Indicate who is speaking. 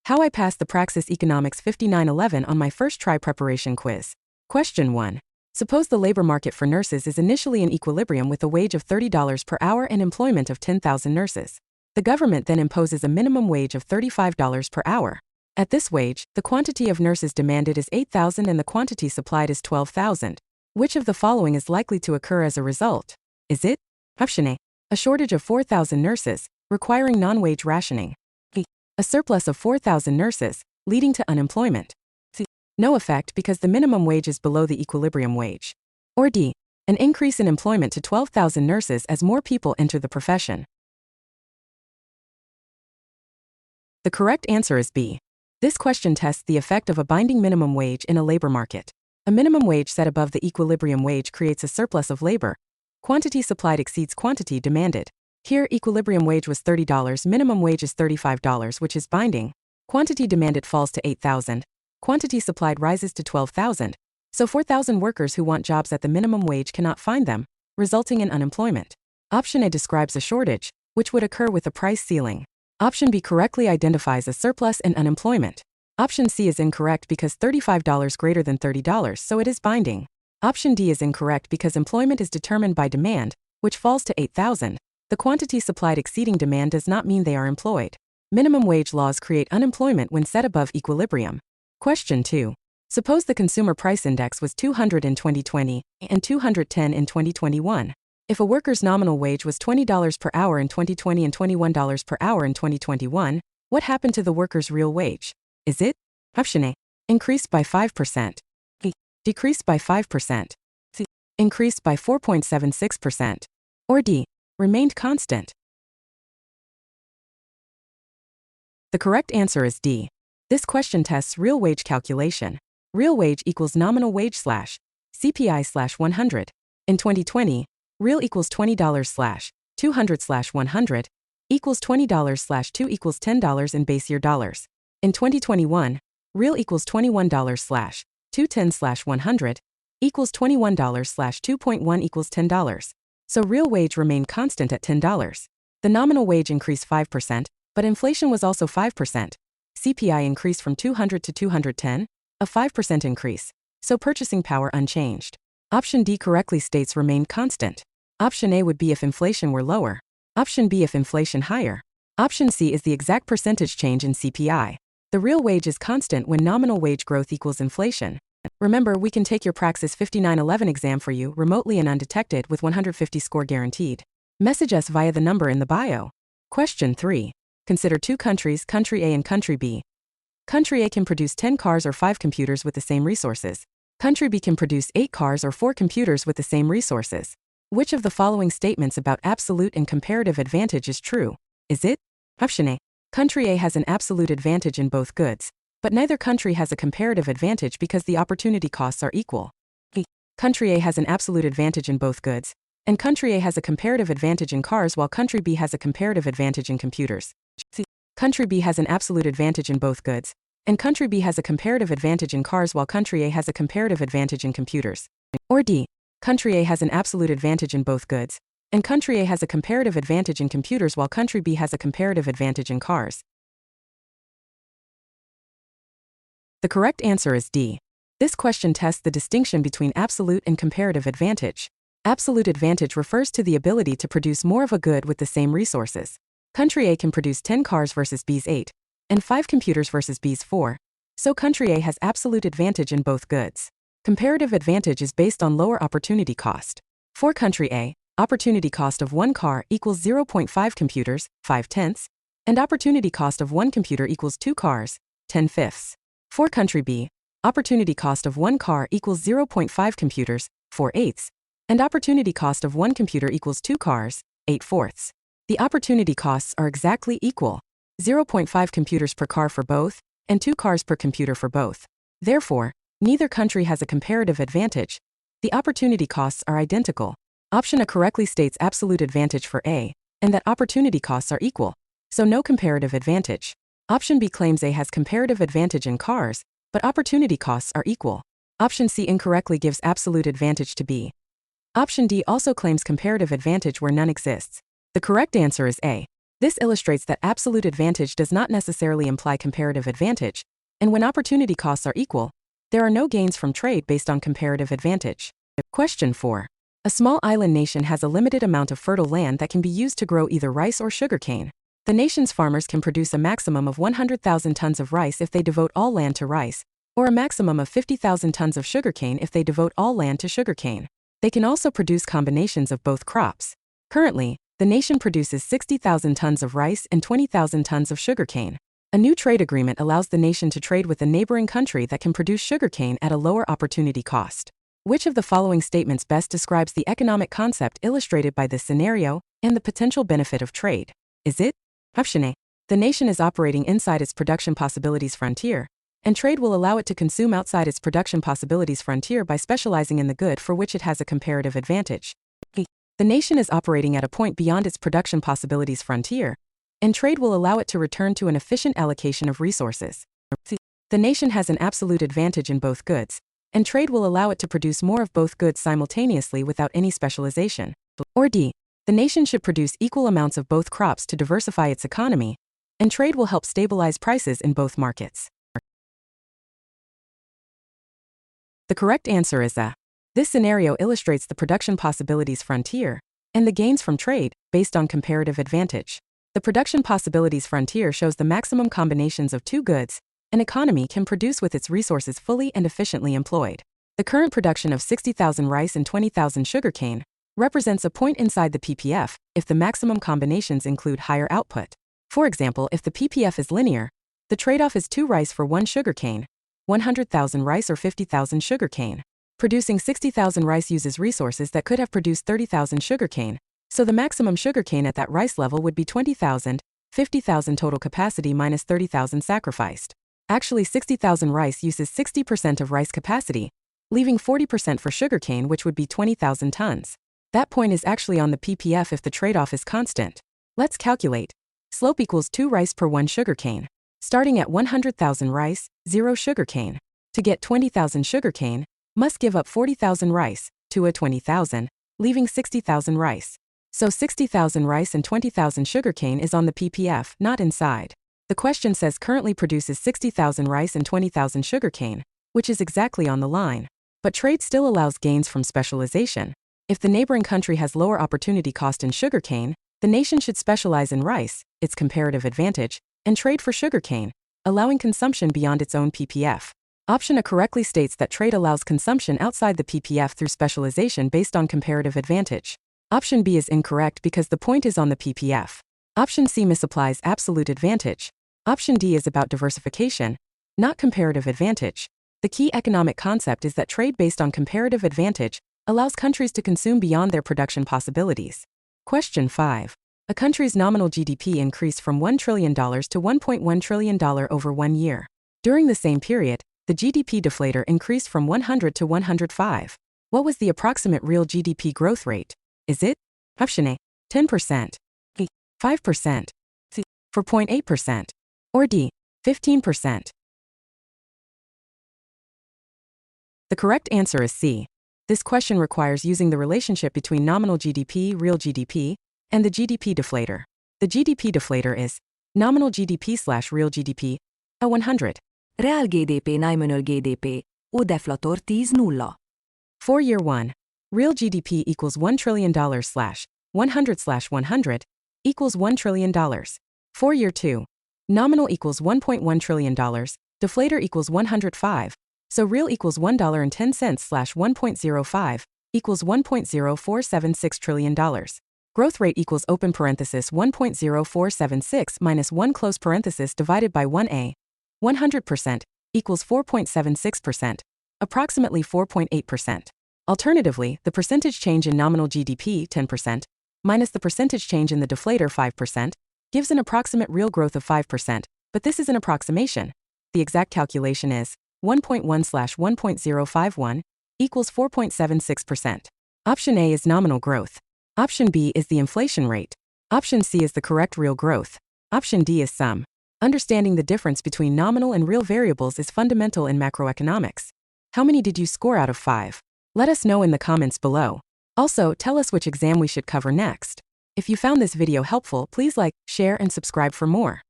Speaker 1: How I passed the Praxis Economics 5911 on my first try preparation quiz. Question 1. Suppose the labor market for nurses is initially in equilibrium with a wage of $30 per hour and employment of 10,000 nurses. The government then imposes a minimum wage of $35 per hour. At this wage, the quantity of nurses demanded is 8,000 and the quantity supplied is 12,000. Which of the following is likely to occur as a result? Is it? Option A. A shortage of 4,000 nurses, requiring non-wage rationing. B. A surplus of 4,000 nurses, leading to unemployment. C. No effect because the minimum wage is below the equilibrium wage. Or D. An increase in employment to 12,000 nurses as more people enter the profession. The correct answer is B. This question tests the effect of a binding minimum wage in a labor market. A minimum wage set above the equilibrium wage creates a surplus of labor. Quantity supplied exceeds quantity demanded. Here, equilibrium wage was $30, minimum wage is $35, which is binding. Quantity demanded falls to 8,000. Quantity supplied rises to 12,000. So 4,000 workers who want jobs at the minimum wage cannot find them, resulting in unemployment. Option A describes a shortage, which would occur with a price ceiling. Option B correctly identifies a surplus and unemployment. Option C is incorrect because $35 greater than $30, so it is binding. Option D is incorrect because employment is determined by demand, which falls to 8,000. The quantity supplied exceeding demand does not mean they are employed. Minimum wage laws create unemployment when set above equilibrium. Question 2. Suppose the consumer price index was 200 in 2020 and 210 in 2021. If a worker's nominal wage was $20 per hour in 2020 and $21 per hour in 2021, what happened to the worker's real wage? Is it? Option A. Increased by 5%. B. Decreased by 5%. C. Increased by 4.76%. Or D. Remained constant. The correct answer is D. This question tests real wage calculation. Real wage equals nominal wage slash CPI slash 100. In 2020, real equals $20 slash 200 slash 100 equals $20 slash 2 equals $10 in base year dollars. In 2021, real equals $21 slash 210 slash 100 equals $21 slash 2.1 equals $10. So real wage remained constant at $10. The nominal wage increased 5%, but inflation was also 5%. CPI increased from 200 to 210, a 5% increase, so purchasing power unchanged. Option D correctly states remained constant. Option A would be if inflation were lower. Option B if inflation higher. Option C is the exact percentage change in CPI. The real wage is constant when nominal wage growth equals inflation. Remember, we can take your Praxis 5911 exam for you remotely and undetected with 150 score guaranteed. Message us via the number in the bio. Question 3. Consider two countries, country A and country B. Country A can produce 10 cars or 5 computers with the same resources. Country B can produce 8 cars or 4 computers with the same resources. Which of the following statements about absolute and comparative advantage is true? Is it? Option A. Country A has an absolute advantage in both goods, but neither country has a comparative advantage because the opportunity costs are equal. B. Country A has an absolute advantage in both goods, and country A has a comparative advantage in cars while country B has a comparative advantage in computers. C. Country B has an absolute advantage in both goods, and country B has a comparative advantage in cars while country A has a comparative advantage in computers. Or D. Country A has an absolute advantage in both goods, and country A has a comparative advantage in computers while country B has a comparative advantage in cars. The correct answer is D. This question tests the distinction between absolute and comparative advantage. Absolute advantage refers to the ability to produce more of a good with the same resources. Country A can produce 10 cars versus B's 8, and 5 computers versus B's 4, so country A has absolute advantage in both goods. Comparative advantage is based on lower opportunity cost. For country A, opportunity cost of 1 car equals 0.5 computers, 5/10, and opportunity cost of 1 computer equals 2 cars, 10/5. For country B, opportunity cost of 1 car equals 0.5 computers, 4/8, and opportunity cost of 1 computer equals 2 cars, 8/4. The opportunity costs are exactly equal, 0.5 computers per car for both, and 2 cars per computer for both. Therefore, neither country has a comparative advantage. The opportunity costs are identical. Option A correctly states absolute advantage for A, and that opportunity costs are equal, so no comparative advantage. Option B claims A has comparative advantage in cars, but opportunity costs are equal. Option C incorrectly gives absolute advantage to B. Option D also claims comparative advantage where none exists. The correct answer is A. This illustrates that absolute advantage does not necessarily imply comparative advantage, and when opportunity costs are equal, there are no gains from trade based on comparative advantage. Question 4. A small island nation has a limited amount of fertile land that can be used to grow either rice or sugarcane. The nation's farmers can produce a maximum of 100,000 tons of rice if they devote all land to rice, or a maximum of 50,000 tons of sugarcane if they devote all land to sugarcane. They can also produce combinations of both crops. Currently, the nation produces 60,000 tons of rice and 20,000 tons of sugarcane. A new trade agreement allows the nation to trade with a neighboring country that can produce sugarcane at a lower opportunity cost. Which of the following statements best describes the economic concept illustrated by this scenario and the potential benefit of trade? Is it? Option A. The nation is operating inside its production possibilities frontier, and trade will allow it to consume outside its production possibilities frontier by specializing in the good for which it has a comparative advantage. B. The nation is operating at a point beyond its production possibilities frontier, and trade will allow it to return to an efficient allocation of resources. C. The nation has an absolute advantage in both goods, and trade will allow it to produce more of both goods simultaneously without any specialization. Or D. The nation should produce equal amounts of both crops to diversify its economy, and trade will help stabilize prices in both markets. The correct answer is A. This scenario illustrates the production possibilities frontier and the gains from trade based on comparative advantage. The production possibilities frontier shows the maximum combinations of two goods an economy can produce with its resources fully and efficiently employed. The current production of 60,000 rice and 20,000 sugarcane represents a point inside the PPF if the maximum combinations include higher output. For example, if the PPF is linear, the trade-off is 2 rice for 1 sugarcane, 100,000 rice or 50,000 sugarcane. Producing 60,000 rice uses resources that could have produced 30,000 sugarcane, so the maximum sugarcane at that rice level would be 20,000, 50,000 total capacity minus 30,000 sacrificed. Actually, 60,000 rice uses 60% of rice capacity, leaving 40% for sugarcane, which would be 20,000 tons. That point is actually on the PPF if the trade-off is constant. Let's calculate. Slope equals 2 rice per 1 sugarcane. Starting at 100,000 rice, 0 sugarcane. To get 20,000 sugarcane, must give up 40,000 rice, to a 20,000, leaving 60,000 rice. So 60,000 rice and 20,000 sugarcane is on the PPF, not inside. The question says currently produces 60,000 rice and 20,000 sugarcane, which is exactly on the line. But trade still allows gains from specialization. If the neighboring country has lower opportunity cost in sugarcane, the nation should specialize in rice, its comparative advantage, and trade for sugarcane, allowing consumption beyond its own PPF. Option A correctly states that trade allows consumption outside the PPF through specialization based on comparative advantage. Option B is incorrect because the point is on the PPF. Option C misapplies absolute advantage. Option D is about diversification, not comparative advantage. The key economic concept is that trade based on comparative advantage allows countries to consume beyond their production possibilities. Question 5. A country's nominal GDP increased from $1 trillion to $1.1 trillion over 1 year. During the same period, the GDP deflator increased from 100 to 105. What was the approximate real GDP growth rate? Is it? Option A, 10%, B, 5%, C, 4.8%, or D, 15%. The correct answer is C. This question requires using the relationship between nominal GDP, real GDP, and the GDP deflator. The GDP deflator is nominal GDP slash real GDP, a 100.
Speaker 2: Real GDP nominal GDP, u deflator 10
Speaker 1: For year 1, real GDP equals $1 trillion slash 100 slash 100 equals $1 trillion. For year 2, nominal equals $1.1 trillion, deflator equals 105, so real equals $1.10 slash 1.05 equals $1.0476 trillion. Growth rate equals open parenthesis 1.0476 minus 1 close parenthesis divided by 1a. 100% equals 4.76%, approximately 4.8%. Alternatively, the percentage change in nominal GDP, 10%, minus the percentage change in the deflator, 5%, gives an approximate real growth of 5%, but this is an approximation. The exact calculation is 1.1 slash 1.051 equals 4.76%. Option A is nominal growth. Option B is the inflation rate. Option C is the correct real growth. Option D is sum. Understanding the difference between nominal and real variables is fundamental in macroeconomics. How many did you score out of 5? Let us know in the comments below. Also, tell us which exam we should cover next. If you found this video helpful, please like, share, and subscribe for more.